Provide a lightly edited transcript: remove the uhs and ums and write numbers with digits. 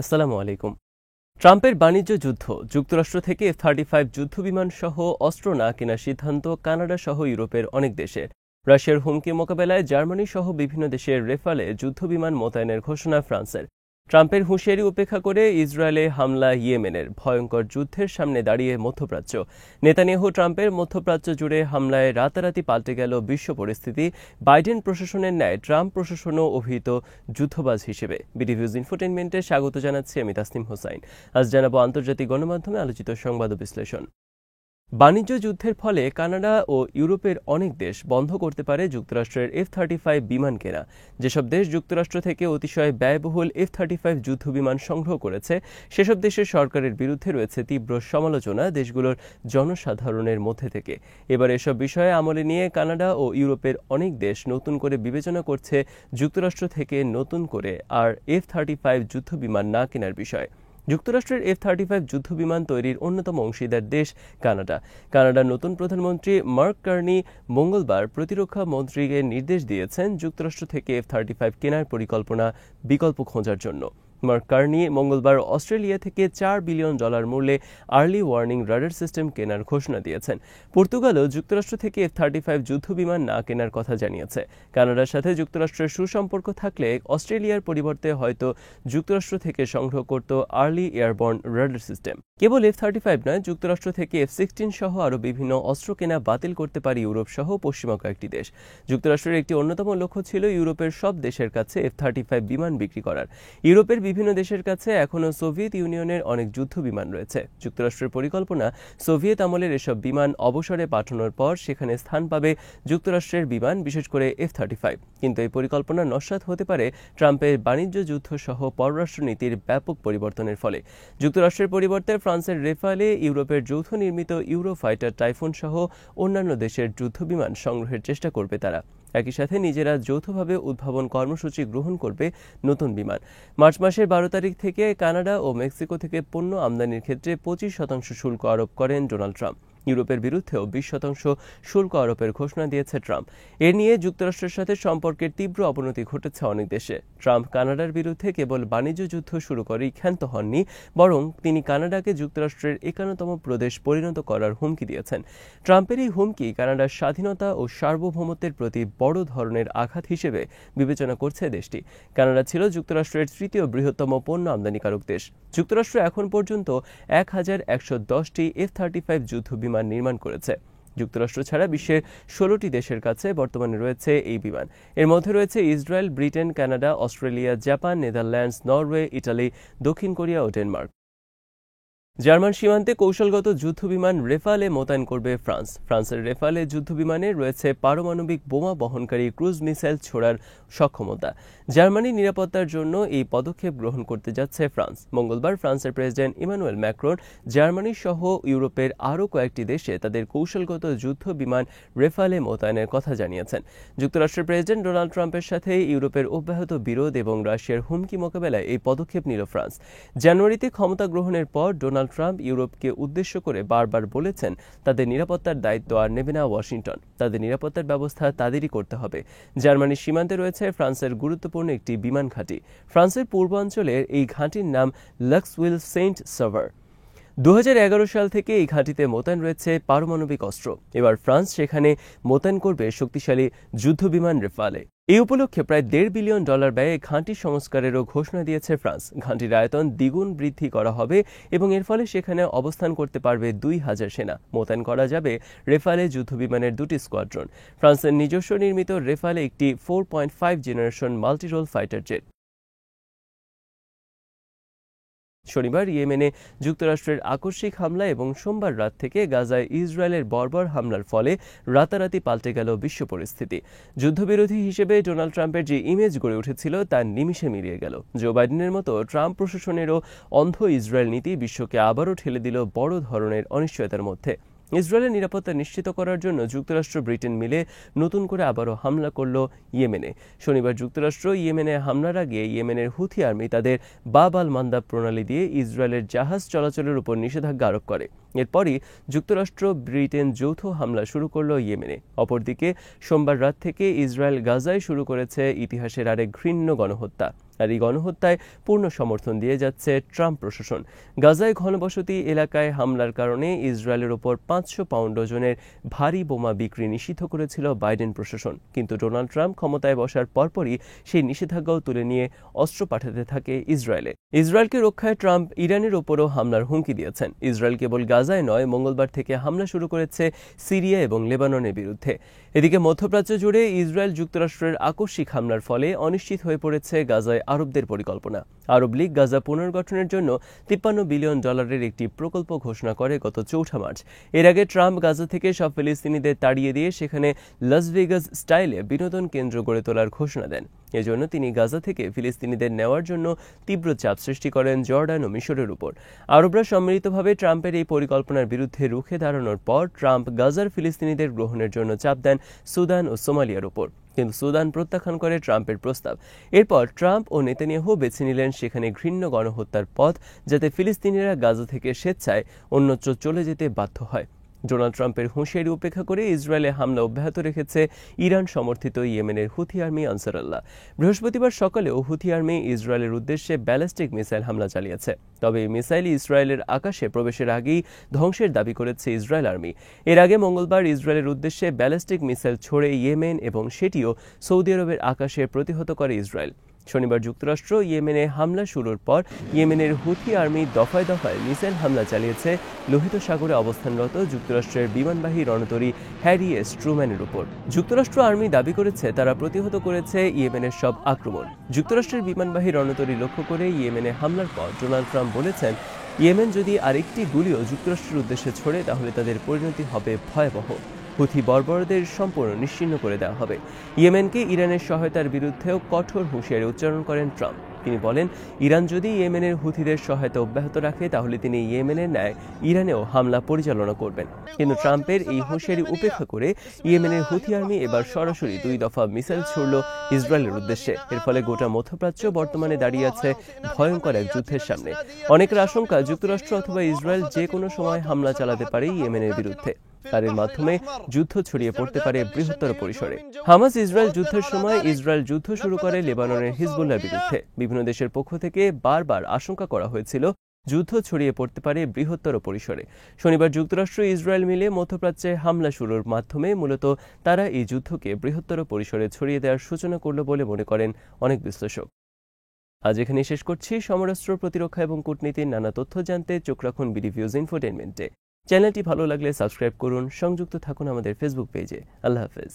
আসসালামু আলাইকুম। ট্রাম্পের বাণিজ্য যুদ্ধ, যুক্তরাষ্ট্র থেকে F-35 যুদ্ধবিমান সহ অস্ত্র না কেনার সিদ্ধান্ত কানাডা সহ ইউরোপের অনেক দেশের। রাশিয়ার হুমকি মোকাবেলায় জার্মানি সহ বিভিন্ন দেশের রেফালে যুদ্ধবিমান মোতায়েনের ঘোষণা ফ্রান্সের। ট্রাম্পের হুঁশিয়ারি উপেক্ষা করে ইসরায়েলে হামলা, ইয়েমেনের ভয়ঙ্কর যুদ্ধের সামনে দাঁড়িয়ে মধ্যপ্রাচ্য। নেতানিয়াহু ট্রাম্পের মধ্যপ্রাচ্য জুড়ে হামলায় রাতারাতি পাল্টে গেল বিশ্ব পরিস্থিতি। বাইডেন প্রশাসনের ন্যায় ট্রাম্প প্রশাসনও অভিহিত যুদ্ধবাজ হিসেবে। বিডিভিউজ ইনফোটেইনমেন্টে স্বাগত জানাচ্ছি আমি তাসনিম হোসাইন। আজ জানাবো আন্তর্জাতিক গণমাধ্যমে আলোচিত সংবাদ ও বিশ্লেষণ। বাণিজ্য যুদ্ধের ফলে কানাডা ও ইউরোপের অনেক দেশ বন্ধ করতে পারে যুক্তরাষ্ট্রের F-35 বিমান কেনা। যেসব দেশ যুক্তরাষ্ট্র থেকে অতিশয় ব্যয়বহুল F-35 যুদ্ধবিমান সংগ্রহ করেছে, সেসব দেশের সরকারের বিরুদ্ধে রয়েছে তীব্র সমালোচনা দেশগুলোর জনসাধারণের মধ্যে থেকে। এবার এসব বিষয়ে আমলে নিয়ে কানাডা ও ইউরোপের অনেক দেশ নতুন করে বিবেচনা করছে যুক্তরাষ্ট্র থেকে নতুন করে আর F-35 যুদ্ধবিমান না কেনার বিষয়। যুক্তরাষ্ট্রের F-35 যুদ্ধবিমান তৈরির অন্যতম অংশীদার দেশ কানাডা। কানাডার নতুন প্রধানমন্ত্রী মার্ক কার্নি মঙ্গলবার প্রতিরক্ষা মন্ত্রীকে নির্দেশ দিয়েছেন যুক্তরাষ্ট্র থেকে F-35 কেনার পরিকল্পনা বিকল্প খোঁজার জন্য। মার্ক কার্নি মঙ্গলবার অস্ট্রেলিয়া থেকে $4 বিলিয়ন মূল্যে আর্লি ওয়ার্নিং রাডার সিস্টেম কেনার ঘোষণা দিয়েছেন। পর্তুগালও যুক্তরাষ্ট্র থেকে F-35 যুদ্ধবিমান না কেনার কথা জানিয়েছে। কানাডার সাথে যুক্তরাষ্ট্রের সুসম্পর্ক থাকলে অস্ট্রেলিয়ার পরিবর্তে হয়তো যুক্তরাষ্ট্র থেকে সংগ্রহ করত আর্লি এয়ারবর্ন রাডার সিস্টেম। কেবল F-35 নয়, যুক্তরাষ্ট্র থেকে F-16 সহ আরও বিভিন্ন অস্ত্র কেনা বাতিল করতে পারে ইউরোপ সহ পশ্চিমা কয়েকটি দেশ। যুক্তরাষ্ট্রের একটি অন্যতম লক্ষ্য ছিল ইউরোপের সব দেশের কাছে F-35 বিমান বিক্রি করার। ইউরোপের বিভিন্ন দেশের কাছে এখনও সোভিয়েত ইউনিয়নের অনেক যুদ্ধ বিমান রয়েছে। যুক্তরাষ্ট্রের পরিকল্পনা, সোভিয়েত আমলের এসব বিমান অবসরে পাঠানোর পর সেখানে স্থান পাবে যুক্তরাষ্ট্রের বিমান, বিশেষ করে F-35। কিন্তু এই পরিকল্পনা নস্যাৎ হতে পারে ট্রাম্পের বাণিজ্য যুদ্ধ সহ পররাষ্ট্রনীতির ব্যাপক পরিবর্তনের ফলে। যুক্তরাষ্ট্রের পরিবর্তে ফ্রান্সের রেফালে, ইউরোপের যৌথ নির্মিত ইউরোফাইটার টাইফুন সহ অন্যান্য দেশের যুদ্ধবিমান সংগ্রহের চেষ্টা করবে তারা। একই সাথে নিজেরা যৌথভাবে উদ্ভাবন কর্মসূচি গ্রহণ করবে নতুন বিমান। মার্চ মাসের 12 তারিখ থেকে কানাডা ও মেক্সিকো থেকে পণ্য আমদানির ক্ষেত্রে 25% শুল্ক আরোপ করেন ডোনাল্ড ট্রাম্প। ইউরোপের বিরুদ্ধেও 20% শুল্ক আরোপের ঘোষণা দিয়েছে ট্রাম্প। এ নিয়ে যুক্তরাষ্ট্রের সাথে সম্পর্কের তীব্র অবনতি ঘটেছে অনেক দেশে। ট্রাম্প কানাডার বিরুদ্ধে কেবল বাণিজ্য যুদ্ধ শুরু করেই ক্ষান্ত হননি, বরং তিনি কানাডাকে যুক্তরাষ্ট্রের 51তম প্রদেশ পরিণত করার হুমকি দিয়েছেন। ট্রাম্পের এই হুমকি কানাডার স্বাধীনতা ও সার্বভৌমত্বের প্রতি বড় ধরনের আঘাত হিসেবে বিবেচনা করছে দেশটি। কানাডা ছিল যুক্তরাষ্ট্রের তৃতীয় বৃহত্তম পণ্য আমদানিকারক দেশ। যুক্তরাষ্ট্র এখন পর্যন্ত 1110টি F-35 যুদ্ধবিমান নির্মাণ করেছে। যুক্তরাষ্ট্র ছাড়া বিশ্বের 16টি দেশের কাছে বর্তমানে রয়েছে এই বিমান। এর মধ্যে রয়েছে Israel, Britain, Canada, Australia, Japan, Netherlands, Norway, Italy, দক্ষিণ কোরিয়া ও ডেনমার্ক। জার্মান সীমান্তে কৌশলগত যুদ্ধবিমান রেফালে মোতায়েন করবে ফ্রান্স। ফ্রান্সের রেফালে যুদ্ধবিমানে রয়েছে পারমাণবিক বোমা বহনকারী ক্রুজ মিসাইল ছোড়ার সক্ষমতা। জার্মানির নিরাপত্তার জন্য এই পদক্ষেপ গ্রহণ করতে যাচ্ছে ফ্রান্স। মঙ্গলবার ফ্রান্সের প্রেসিডেন্ট ইমানুয়েল ম্যাক্রন জার্মানি সহ ইউরোপের আরও কয়েকটি দেশে তাদের কৌশলগত যুদ্ধবিমান রেফালে মোতায়েনের কথা জানিয়েছেন। যুক্তরাষ্ট্রের প্রেসিডেন্ট ডোনাল্ড ট্রাম্পের সাথে ইউরোপের অব্যাহত বিরোধ এবং রাশিয়ার হুমকি মোকাবেলায় এই পদক্ষেপ নিল ফ্রান্স। জানুয়ারিতে ক্ষমতা গ্রহণের পর ডোনাল্ড ট্রাম্প ইউরোপকে উদ্দেশ্য করে বারবার বলেছেন তাদের নিরাপত্তার দায়িত্ব আর নেবে না ওয়াশিংটন। তাদের নিরাপত্তার ব্যবস্থা তাদেরই করতে হবে। জার্মানির সীমান্তে রয়েছে ফ্রান্সের গুরুত্বপূর্ণ একটি বিমান ঘাঁটি। ফ্রান্সের পূর্বাঞ্চলের এই ঘাঁটির নাম লাক্সউইল সেন্ট সাভার। 2011 সাল থেকে এই ঘাঁটিতে মোতায়েন রয়েছে পারমাণবিক অস্ত্র। এবার ফ্রান্স সেখানে মোতায়েন করবে শক্তিশালী যুদ্ধবিমান রেফালে। এই উপলক্ষে প্রায় $1.5 বিলিয়ন ব্যয়ে ঘাঁটি সংস্কারেরও ঘোষণা দিয়েছে ফ্রান্স। ঘাঁটির আয়তন দ্বিগুণ বৃদ্ধি করা হবে এবং এর ফলে সেখানে অবস্থান করতে পারবে 2000 সেনা। মোতায়েন করা যাবে রেফালে যুদ্ধবিমানের 2টি স্কোয়াড্রন। ফ্রান্সের নিজস্ব নির্মিত রেফালে একটি 4.5 জেনারেশন মাল্টিরোল ফাইটার জেট। শনিবার ইয়েমেনে যুক্তরাষ্ট্রের আকস্মিক হামলা এবং সোমবার রাত থেকে গাজায় ইসরায়েলের বর্বর হামলার ফলে রাতারাতি পাল্টে গেল বিশ্ব পরিস্থিতি। যুদ্ধবিরোধী হিসেবে ডোনাল্ড ট্রাম্পের যে ইমেজ গড়ে উঠেছিল তা নিমিষে মিলিয়ে গেল। জো বাইডেনের মতো ট্রাম্প প্রশাসনেরও অন্ধ ইসরায়েল নীতি বিশ্বকে আবারও ঠেলে দিল বড় ধরনের অনিশ্চয়তার মধ্যে। ইসরায়েলের নিরাপত্তা নিশ্চিত করার জন্য যুক্তরাষ্ট্র, ব্রিটেন মিলে নতুন করে আবারও হামলা করল ইয়েমেনে। শনিবার যুক্তরাষ্ট্র ইয়েমেনে হামলার আগে ইয়েমেনের হুথি আর্মি তাদের বাব আল মান্দাব প্রণালী দিয়ে ইসরায়েলের জাহাজ চলাচলের উপর নিষেধাজ্ঞা আরোপ করে। এরপরই যুক্তরাষ্ট্র, ব্রিটেন যৌথ হামলা শুরু করল ইয়েমেনে। অপরদিকে সোমবার রাত থেকে ইসরায়েল গাজায় শুরু করেছে ইতিহাসের আরেক ঘৃণ্য গণহত্যা। আর এই গণহত্যায় পূর্ণ সমর্থন দিয়ে যাচ্ছে ট্রাম্প প্রশাসন। গাজায় ঘনবসতি এলাকায় হামলার কারণে ইসরায়েলের ওপর 500 পাউন্ড ওজনের ভারী বোমা বিক্রি নিষিদ্ধ করেছিল বাইডেন প্রশাসন, কিন্তু ডোনাল্ড ট্রাম্প ক্ষমতায় বসার পরপরই সেই নিষেধাজ্ঞাও তুলে নিয়ে অস্ত্র পাঠাতে থাকে ইসরায়েলে। ইসরায়েলকে রক্ষায় ট্রাম্প ইরানের ওপরও হামলার হুমকি দিয়েছেন। ইসরায়েল কেবল গাজায় নয়, মঙ্গলবার থেকে হামলা শুরু করেছে সিরিয়া এবং লেবাননের বিরুদ্ধে। এদিকে মধ্যপ্রাচ্য জুড়ে ইসরায়েল যুক্তরাষ্ট্রের আকস্মিক হামলার ফলে অনিশ্চিত হয়ে পড়েছে গাজায় আরবদের পরিকল্পনা। আরব লীগ গাজা পুনর্গঠনের জন্য $53 বিলিয়ন একটি প্রকল্প ঘোষণা করে গত 4 মার্চ। এর আগে ট্রাম্প গাজা থেকে সব ফিলিস্তিনিদের তাড়িয়ে দিয়ে সেখানে লাস ভেগাস স্টাইলে বিনোদন কেন্দ্র গড়ে তোলার ঘোষণা দেন। এজন্য তিনি গাজা থেকে ফিলিস্তিনিদের নেওয়ার জন্য তীব্র চাপ সৃষ্টি করেন জর্ডান ও মিশরের উপর। আরবরা সম্মিলিতভাবে ট্রাম্পের এই পরিকল্পনার বিরুদ্ধে রুখে দাঁড়ানোর পর ট্রাম্প গাজার ফিলিস্তিনিদের গ্রহণের জন্য চাপ দেন সুদান ও সোমালিয়ার উপর, কিন্তু সুদান প্রত্যাখ্যান করে ট্রাম্পের প্রস্তাব। এরপর ট্রাম্প ও নেতানিয়াহু বেছে নিলেন সেখানে ঘৃণ্য গণহত্যার পথ, যাতে ফিলিস্তিনিরা গাজা থেকে স্বেচ্ছায় অন্যত্র চলে যেতে বাধ্য হয়। ডোনাল্ড ট্রাম্পের হুঁশিয়ারি উপেক্ষা করে ইসরায়েলে হামলা অব্যাহত রেখেছে ইরান সমর্থিত ইয়েমেনের হুথি আর্মি আনসারুল্লাহ। বৃহস্পতিবার সকালেও হুথি আর্মি ইসরায়েলের উদ্দেশ্যে ব্যালিস্টিক মিসাইল হামলা চালিয়েছে। তবে এই মিসাইল ইসরায়েলের আকাশে প্রবেশের আগেই ধ্বংসের দাবি করেছে ইসরায়েল আর্মি। এর আগে মঙ্গলবার ইসরায়েলের উদ্দেশ্যে ব্যালিস্টিক মিসাইল ছোড়ে ইয়েমেন এবং সেটিও সৌদি আরবের আকাশে প্রতিহত করে ইসরায়েল। শনিবার যুক্তরাষ্ট্র ইয়েমেনে হামলা শুরুর পর ইয়েমেনের হুথি আর্মি দফায় দফায় মিসাইল হামলা চালিয়েছে লোহিত সাগরে অবস্থানরত যুক্তরাষ্ট্রের বিমানবাহী রণতরী হ্যারি এস ট্রুম্যানের উপর। যুক্তরাষ্ট্র আর্মি দাবি করেছে তারা প্রতিহত করেছে ইয়েমেনের সব আক্রমণ। যুক্তরাষ্ট্রের বিমানবাহী রণতরী লক্ষ্য করে ইয়েমেনে হামলার পর ডোনাল্ড ট্রাম্প বলেছেন, ইয়েমেন যদি আরেকটি গুলিও যুক্তরাষ্ট্রের উদ্দেশ্যে ছোড়ে তাহলে তাদের পরিণতি হবে ভয়াবহ। হুথি বর্বরদের সম্পূর্ণ নিশ্চিহ্ন করে দেওয়া হবে। ইয়েমেনকে ইরানের সহায়তার বিরুদ্ধেও কঠোর হুঁশিয়ারি উচ্চারণ করেন ট্রাম্প। তিনি বলেন, ইরান যদি ইয়েমেনের হুথিদের সহায়তা অব্যাহত রাখে তাহলে তিনি ইয়েমেনের ন্যায় ইরানেও হামলা পরিচালনা করবেন। কিন্তু ট্রাম্পের এই হুঁশিয়ারি উপেক্ষা করে ইয়েমেনের হুথি আর্মি এবার সরাসরি 2 দফা মিসাইল ছুড়ল ইসরায়েলের উদ্দেশ্যে। এর ফলে গোটা মধ্যপ্রাচ্য বর্তমানে দাঁড়িয়ে আছে ভয়ঙ্কর এক যুদ্ধের সামনে। অনেকের আশঙ্কা যুক্তরাষ্ট্র অথবা ইসরায়েল যে কোনো সময় হামলা চালাতে পারে ইয়েমেনের বিরুদ্ধে, আর এর মাধ্যমে যুদ্ধ ছড়িয়ে পড়তে পারে বৃহত্তর পরিসরে। হামাস ইসরায়েল যুদ্ধের সময় ইসরায়েল যুদ্ধ শুরু করে লেবাননের হিজবুল্লাহর বিরুদ্ধে। বিভিন্ন দেশের পক্ষ থেকে বারবার আশঙ্কা করা হয়েছিল যুদ্ধ ছড়িয়ে পড়তে পারে বৃহত্তর পরিসরে। শনিবার যুক্তরাষ্ট্র ইসরায়েল মিলে মধ্যপ্রাচ্যে হামলা শুরুর মাধ্যমে মূলত তারা এই যুদ্ধকে বৃহত্তর পরিসরে ছড়িয়ে দেওয়ার সূচনা করল বলে মনে করেন অনেক বিশ্লেষক। আজ এখানে শেষ করছি। সমরাস্ত্র, প্রতিরক্ষা এবং কূটনীতির নানা তথ্য জানতে চোখ রাখুন বিডিভিউজ ইনফোটেইনমেন্টে। চ্যানেলটি ভালো লাগলে সাবস্ক্রাইব করুন, সংযুক্ত থাকুন আমাদের ফেসবুক পেজে। আল্লাহ হাফেজ।